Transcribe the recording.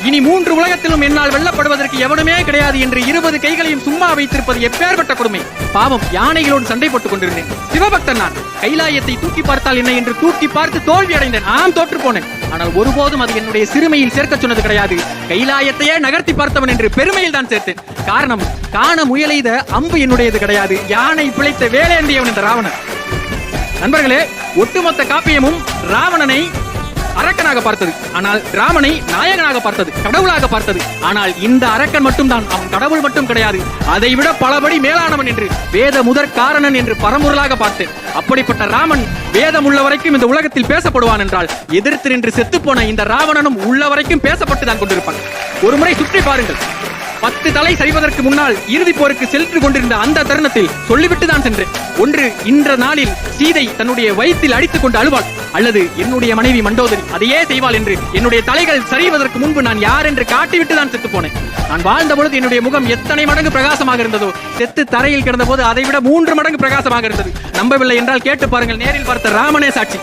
இனி 3 உலகத்திலும் என்னால் வெல்லப்படுவதற்கு எவனுமே கிடையாது என்று 20 கைகளையும் சும்மா வைத்திருப்பது எப்பேற்பட்ட கொடுமை. பாவம், யானைகளோடு சண்டை போட்டுக் கொண்டிருந்தேன். சிவபக்தன் நான். கைலாயத்தை தூக்கி பார்த்தால் என்ன என்று தூக்கி பார்த்து தோல்வி அடைந்தேன். தோற்று போனேன். ஆனால் ஒருபோதும் அது என்னுடைய சிறுமையில் சேர்க்க சொன்னது கிடையாது. கைலாயத்தையே நகர்த்தி பார்த்தவன் என்று பெருமையில் தான் சேர்த்தேன். காரணம், காண முயலெய்த அம்பு என்னுடையது கிடையாது, யானை பிழைத்த வேலேந்தியவன் இந்த ராவணன். நண்பர்களே, ஒட்டுமொத்த காப்பியமும் ராவணனை அரக்கனாக பார்த்தது, ஆனால் ராமனை நாயகனாக பார்த்தது, கடவுளாக பார்த்தது. ஆனால் இந்த அரக்கன் மட்டும்தான் அவன் கடவுள் மட்டும் கிடையாது, அதைவிட பலபடி மேலானவன் என்று வேத முதற் காரணன் என்று பரம்பொருளாக பார்த்தேன். அப்படிப்பட்ட ராமன் வேதம் உள்ள வரைக்கும் இந்த உலகத்தில் பேசப்படுவான் என்றால், எதிர்த்து நின்று செத்துப்போன இந்த ராவணனும் உள்ள வரைக்கும் பேசப்பட்டுதான் கொண்டிருப்பான். ஒரு முறை சுற்றி பாருங்கள். 10 தலை சரிவதற்கு முன்னால் இறுதி போருக்கு சென்று கொண்டிருந்த அந்த தருணத்தில் சொல்லிவிட்டு தான் சென்றேன். ஒன்று, இன்ற நாளில் சீதை தன்னுடைய வயிற்றில் அடித்துக் கொண்டு அழுவாள், அல்லது என்னுடைய மனைவி மண்டோதரி அதையே செய்வாள் என்று என்னுடைய தலைகள் சரிவதற்கு முன்பு நான் யார் என்று காட்டிவிட்டு தான் செத்து போனேன். நான் வாழ்ந்த பொழுது என்னுடைய முகம் எத்தனை மடங்கு பிரகாசமாக இருந்ததோ, செத்து தரையில் கிடந்த போது அதை விட 3 மடங்கு பிரகாசமாக இருந்தது. நம்பவில்லை என்றால் கேட்டு பாருங்கள், நேரில் பார்த்த ராமனே சாட்சி.